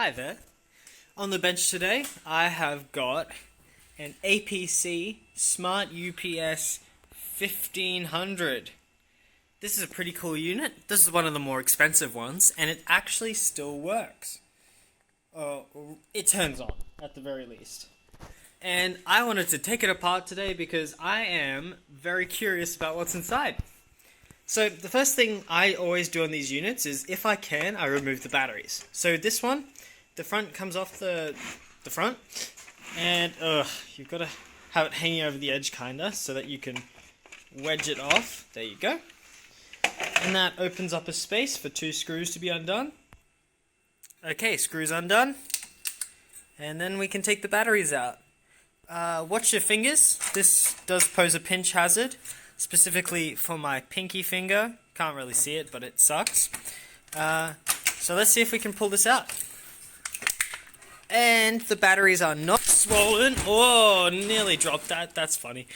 Hi there. On the bench today, I have got an APC Smart UPS 1500. This is a pretty cool unit. This is one of the more expensive ones, and it actually still works. It turns on, at the very least. And I wanted to take it apart today because I am very curious about what's inside. So the first thing I always do on these units is, if I can, I remove the batteries. So this one, the front comes off the front, and you've got to have it hanging over the edge kinda, so that you can wedge it off. There you go. And that opens up a space for two screws to be undone. Okay, screws undone. And then we can take the batteries out. Watch your fingers. This does pose a pinch hazard, specifically for my pinky finger. Can't really see it, but it sucks. So let's see if we can pull this out. And the batteries are not swollen. Oh, nearly dropped that. That's funny.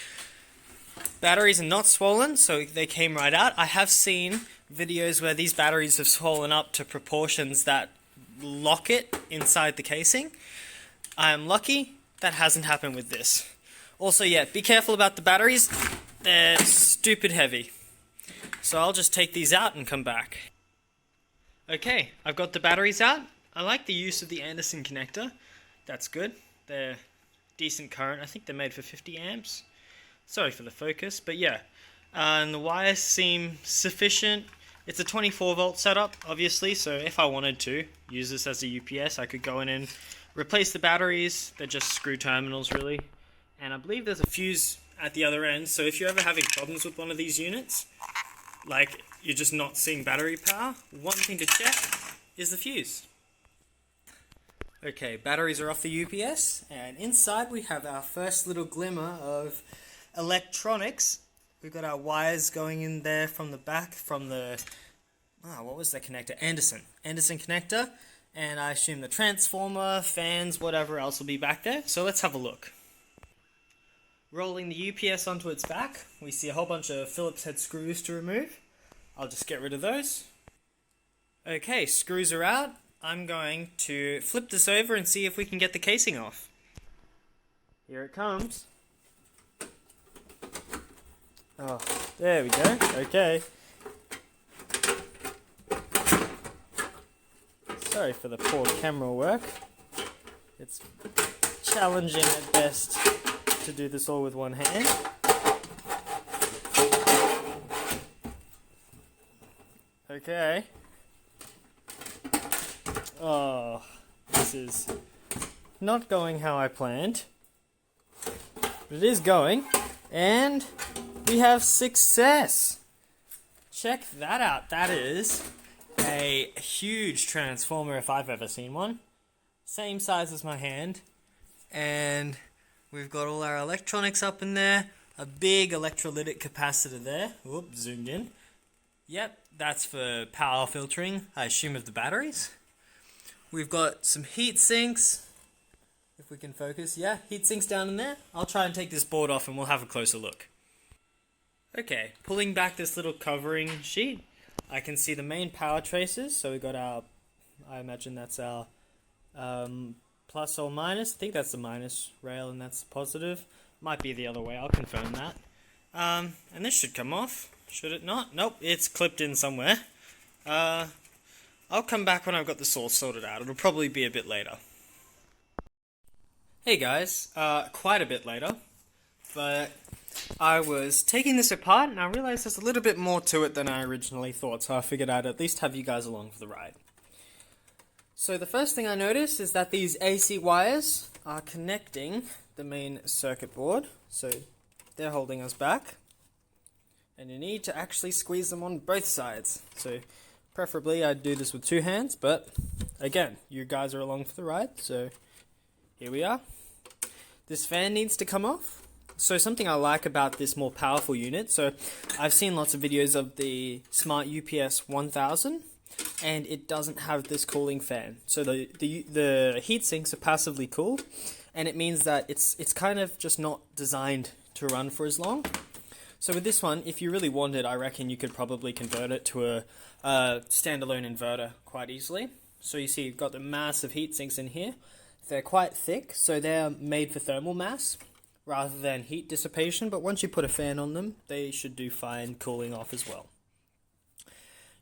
Batteries are not swollen, so they came right out. I have seen videos where these batteries have swollen up to proportions that lock it inside the casing. I am lucky that hasn't happened with this. Also, yeah, be careful about the batteries. They're stupid heavy. So I'll just take these out and come back. Okay, I've got the batteries out. I like the use of the Anderson connector. That's good. They're decent current. I think they're made for 50 amps. Sorry for the focus, but yeah. And the wires seem sufficient. It's a 24 volt setup, obviously, so if I wanted to use this as a UPS, I could go in and replace the batteries. They're just screw terminals, really. And I believe there's a fuse at the other end, so if you're ever having problems with one of these units, like you're just not seeing battery power, one thing to check is the fuse. Okay, batteries are off the UPS, and inside we have our first little glimmer of electronics. We've got our wires going in there from the back, from the, what was that connector? Anderson connector, and I assume the transformer, fans, whatever else will be back there. So let's have a look. Rolling the UPS onto its back, we see a whole bunch of Phillips head screws to remove. I'll just get rid of those. Okay, screws are out. I'm going to flip this over and see if we can get the casing off. Here it comes. Oh, there we go. Okay. Sorry for the poor camera work. It's challenging at best to do this all with one hand. Okay. Oh, this is not going how I planned. But it is going. And we have success. Check that out. That is a huge transformer if I've ever seen one. Same size as my hand. And we've got all our electronics up in there. A big electrolytic capacitor there. Whoop, zoomed in. Yep, that's for power filtering, I assume, of the batteries. We've got some heat sinks. If we can focus, yeah, heat sinks down in there. I'll try and take this board off and we'll have a closer look. Okay, pulling back this little covering sheet, I can see the main power traces. So we've got our, I imagine that's our plus or minus. I think that's the minus rail and that's the positive. Might be the other way, I'll confirm that. And this should come off, should it not? Nope, it's clipped in somewhere. I'll come back when I've got the source sorted out. It'll probably be a bit later. Hey guys, quite a bit later, but I was taking this apart and I realized there's a little bit more to it than I originally thought, so I figured I'd at least have you guys along for the ride. So the first thing I noticed is that these AC wires are connecting the main circuit board, so they're holding us back, and you need to actually squeeze them on both sides. So preferably I'd do this with two hands, but again, you guys are along for the ride, so here we are. This fan needs to come off. So something I like about this more powerful unit, so I've seen lots of videos of the Smart UPS 1000, and it doesn't have this cooling fan. So the heat sinks are passively cooled, and it means that it's kind of just not designed to run for as long. So with this one, if you really wanted, I reckon you could probably convert it to a standalone inverter quite easily. So you see you've got the massive heat sinks in here. They're quite thick, so they're made for thermal mass rather than heat dissipation, but once you put a fan on them, they should do fine cooling off as well.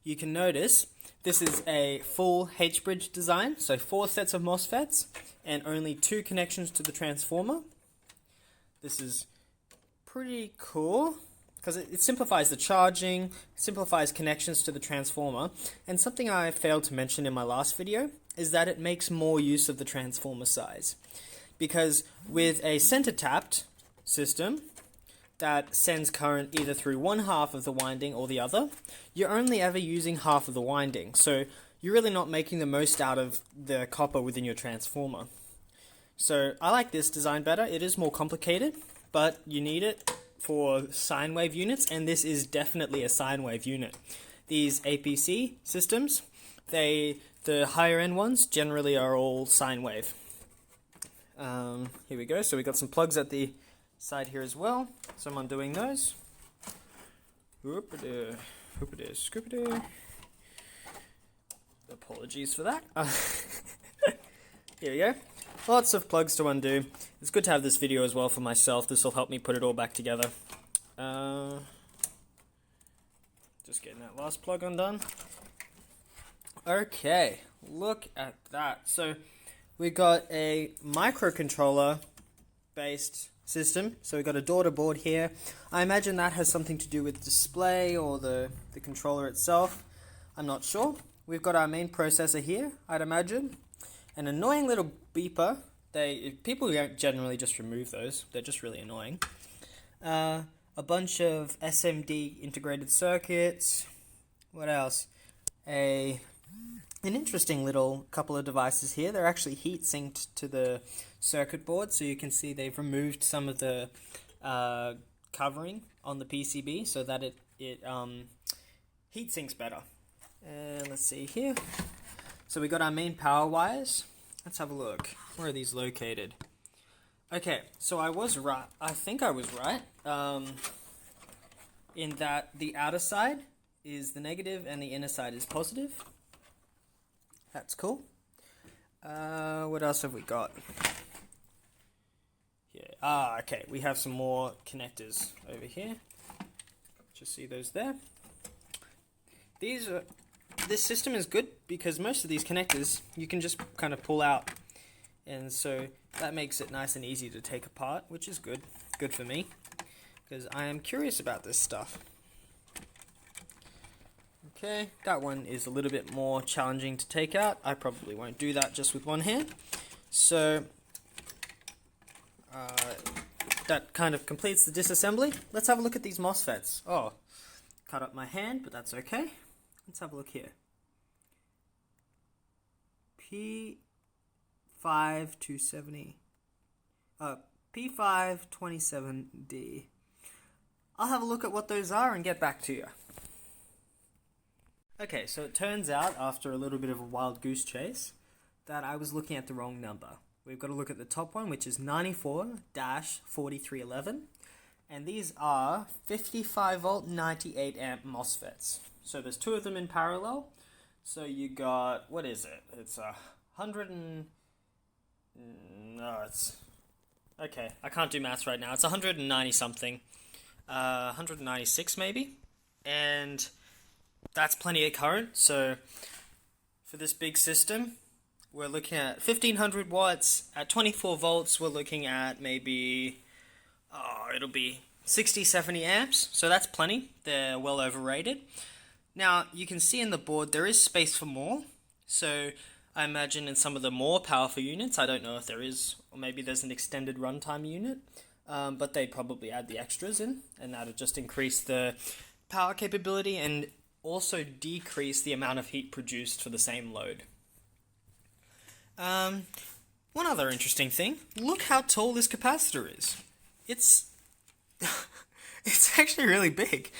You can notice this is a full H-bridge design, so 4 sets of MOSFETs and only 2 connections to the transformer. This is pretty cool because it simplifies the charging, simplifies connections to the transformer, and something I failed to mention in my last video is that it makes more use of the transformer size. Because with a center tapped system that sends current either through one half of the winding or the other, you're only ever using half of the winding, so you're really not making the most out of the copper within your transformer. So I like this design better. It is more complicated, but you need it for sine wave units, and this is definitely a sine wave unit. These APC systems, the higher end ones generally are all sine wave. Here we go. So we got some plugs at the side here as well. So I'm undoing those. Whoop-a-doo, whoop-a-doo, scoop-a-doo. Apologies for that. Here we go. Lots of plugs to undo. It's good to have this video as well for myself. This will help me put it all back together. Just getting that last plug undone. Okay, look at that. So we got a microcontroller based system. So we got a daughter board here. I imagine that has something to do with display or the controller itself. I'm not sure. We've got our main processor here, I'd imagine. An annoying little beeper. People don't generally just remove those. They're just really annoying. A bunch of SMD integrated circuits. What else? An interesting little couple of devices here. They're actually heat sinked to the circuit board, so you can see they've removed some of the covering on the PCB so that it heat sinks better. And let's see here. So we got our main power wires. Let's have a look. Where are these located? Okay, so I was right. I think I was right. In that the outer side is the negative and the inner side is positive. That's cool. What else have we got? Yeah. Okay. We have some more connectors over here. Just see those there. This system is good because most of these connectors you can just kind of pull out, and so that makes it nice and easy to take apart, which is good. Good for me because I am curious about this stuff. Okay, that one is a little bit more challenging to take out. I probably won't do that just with one hand. So that kind of completes the disassembly. Let's have a look at these MOSFETs. Oh, cut up my hand, but that's okay. Let's have a look here. P5270. P527D. I'll have a look at what those are and get back to you. Okay, so it turns out, after a little bit of a wild goose chase, that I was looking at the wrong number. We've got to look at the top one, which is 94-4311, and these are 55 volt 98 amp MOSFETs. So there's 2 of them in parallel. So you got, what is it? It's 100 and... No, it's... Okay, I can't do maths right now. It's 190 something. 196 maybe. And that's plenty of current. So for this big system, we're looking at 1500 watts. At 24 volts, we're looking at maybe... it'll be 60-70 amps. So that's plenty. They're well overrated. Now, you can see in the board there is space for more, so I imagine in some of the more powerful units, I don't know if there is, or maybe there's an extended runtime unit, but they'd probably add the extras in, and that would just increase the power capability and also decrease the amount of heat produced for the same load. One other interesting thing, look how tall this capacitor is. It's actually really big.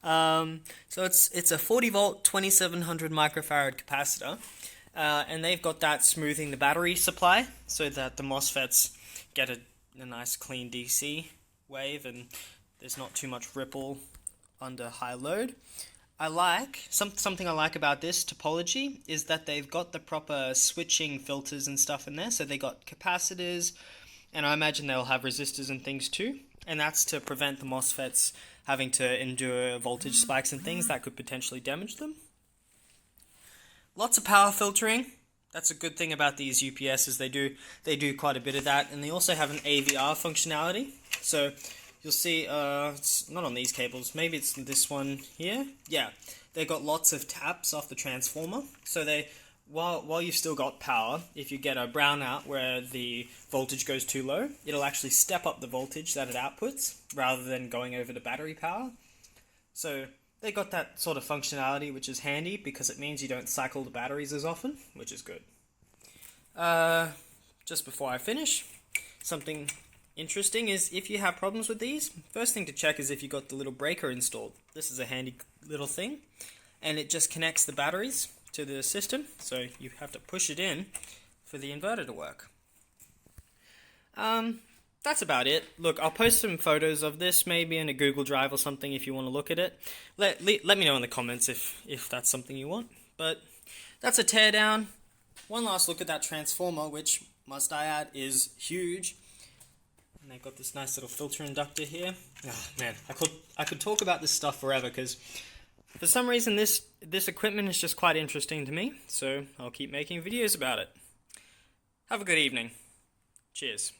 So it's a 40 volt 2700 microfarad capacitor, and they've got that smoothing the battery supply so that the MOSFETs get a nice clean DC wave and there's not too much ripple under high load. something I like about this topology is that they've got the proper switching filters and stuff in there. So they got capacitors, and I imagine they'll have resistors and things too. And that's to prevent the MOSFETs having to endure voltage spikes and things that could potentially damage them. Lots of power filtering. That's a good thing about these UPSs. They do quite a bit of that, and they also have an AVR functionality. So you'll see, it's not on these cables. Maybe it's this one here. Yeah, they got lots of taps off the transformer. So while you've still got power, if you get a brownout where the voltage goes too low, it'll actually step up the voltage that it outputs rather than going over the battery power. So they got that sort of functionality, which is handy because it means you don't cycle the batteries as often, which is good. Just before I finish, something interesting is if you have problems with these, first thing to check is if you got the little breaker installed. This is a handy little thing, and it just connects the batteries to the system, so you have to push it in for the inverter to work. That's about it. Look, I'll post some photos of this maybe in a Google Drive or something if you want to look at it. Let me know in the comments if that's something you want. But that's a teardown. One last look at that transformer, which, must I add, is huge. And they've got this nice little filter inductor here. Oh, man, I could talk about this stuff forever because for some reason this equipment is just quite interesting to me. So I'll keep making videos about it. Have a good evening. Cheers.